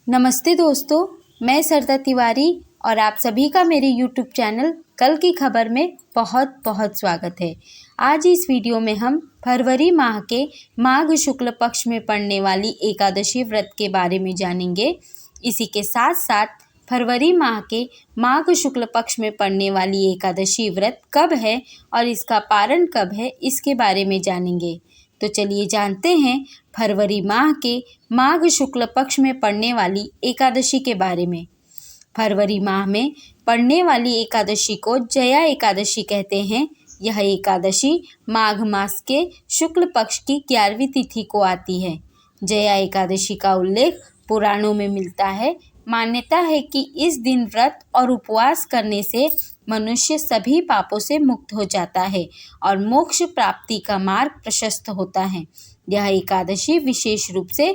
नमस्ते दोस्तों, मैं सरदा तिवारी और आप सभी का मेरे यूट्यूब चैनल कल की खबर में बहुत बहुत स्वागत है। आज इस वीडियो में हम फरवरी माह के माघ शुक्ल पक्ष में पड़ने वाली एकादशी व्रत के बारे में जानेंगे। इसी के साथ साथ फरवरी माह के माघ शुक्ल पक्ष में पड़ने वाली एकादशी व्रत कब है और इसका पारण कब है, इसके बारे में जानेंगे। तो चलिए जानते हैं फरवरी माह के माघ शुक्ल पक्ष में पड़ने वाली एकादशी के बारे में। फरवरी माह में पड़ने वाली एकादशी को जया एकादशी कहते हैं। यह एकादशी माघ मास के शुक्ल पक्ष की 11वीं तिथि को आती है। जया एकादशी का उल्लेख पुराणों में मिलता है। मान्यता है कि इस दिन व्रत और उपवास करने से मनुष्य सभी पापों से मुक्त हो जाता है और मोक्ष प्राप्ति का मार्ग प्रशस्त होता है। यह एकादशी विशेष रूप से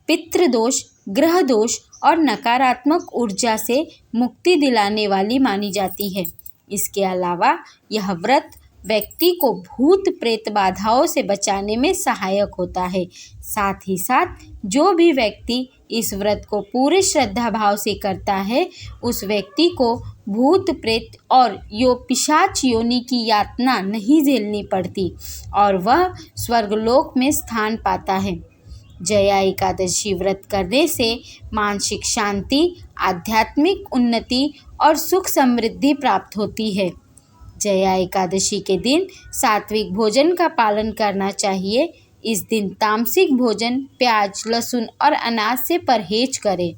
पितृदोष, ग्रह दोष और नकारात्मक ऊर्जा से मुक्ति दिलाने वाली मानी जाती है। इसके अलावा यह व्रत व्यक्ति को भूत प्रेत बाधाओं से बचाने में सहायक होता है। साथ ही साथ जो भी व्यक्ति इस व्रत को पूरे श्रद्धा भाव से करता है, उस व्यक्ति को भूत प्रेत और पिशाच योनि की यातना नहीं झेलनी पड़ती और वह स्वर्गलोक में स्थान पाता है। जया एकादशी व्रत करने से मानसिक शांति, आध्यात्मिक उन्नति और सुख समृद्धि प्राप्त होती है। जया एकादशी के दिन सात्विक भोजन का पालन करना चाहिए। इस दिन तामसिक भोजन, प्याज, लहसुन और अनाज से परहेज करें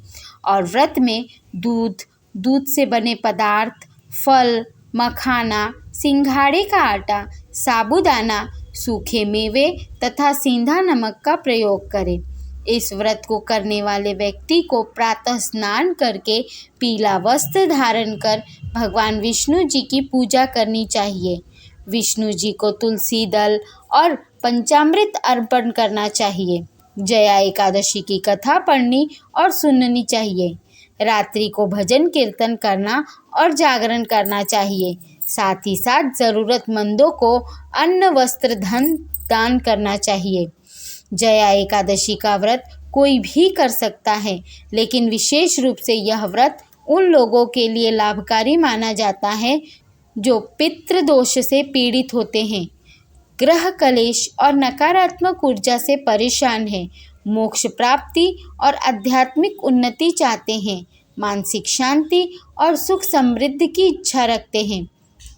और व्रत में दूध से बने पदार्थ, फल, मखाना, सिंघाड़े का आटा, साबूदाना, सूखे मेवे तथा सेंधा नमक का प्रयोग करें। इस व्रत को करने वाले व्यक्ति को प्रातः स्नान करके पीला वस्त्र धारण कर भगवान विष्णु जी की पूजा करनी चाहिए। विष्णु जी को तुलसी दल और पंचामृत अर्पण करना चाहिए। जया एकादशी की कथा पढ़नी और सुननी चाहिए। रात्रि को भजन कीर्तन करना और जागरण करना चाहिए। साथ ही साथ ज़रूरतमंदों को अन्न, वस्त्र, धन दान करना चाहिए। जया एकादशी का व्रत कोई भी कर सकता है, लेकिन विशेष रूप से यह व्रत उन लोगों के लिए लाभकारी माना जाता है जो पितृदोष से पीड़ित होते हैं, ग्रह कलेश और नकारात्मक ऊर्जा से परेशान हैं, मोक्ष प्राप्ति और आध्यात्मिक उन्नति चाहते हैं, मानसिक शांति और सुख समृद्धि की इच्छा रखते हैं।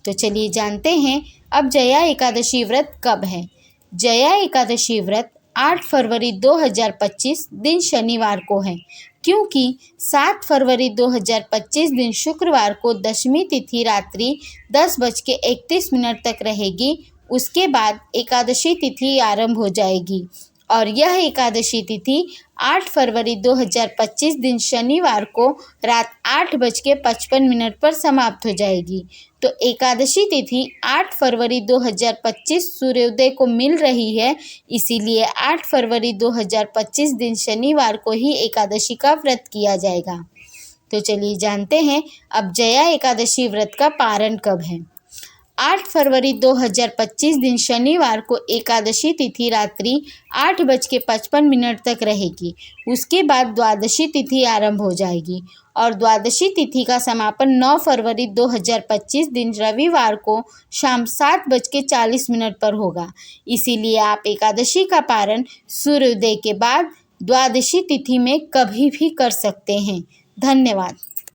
तो चलिए जानते हैं अब जया एकादशी व्रत कब है। जया एकादशी व्रत 8 फरवरी 2025 दिन शनिवार को है, क्योंकि 7 फरवरी 2025 दिन शुक्रवार को दशमी तिथि रात्रि 10:31 तक रहेगी। उसके बाद एकादशी तिथि आरंभ हो जाएगी और यह एकादशी तिथि 8 फरवरी 2025 दिन शनिवार को रात 8:55 पर समाप्त हो जाएगी। तो एकादशी तिथि 8 फरवरी 2025 सूर्योदय को मिल रही है, इसीलिए 8 फरवरी 2025 दिन शनिवार को ही एकादशी का व्रत किया जाएगा। तो चलिए जानते हैं अब जया एकादशी व्रत का पारण कब है। 8 फरवरी 2025 दिन शनिवार को एकादशी तिथि रात्रि 8:55 तक रहेगी। उसके बाद द्वादशी तिथि आरंभ हो जाएगी और द्वादशी तिथि का समापन 9 फरवरी 2025 दिन रविवार को शाम 7:40 पर होगा। इसीलिए आप एकादशी का पारण सूर्योदय के बाद द्वादशी तिथि में कभी भी कर सकते हैं। धन्यवाद।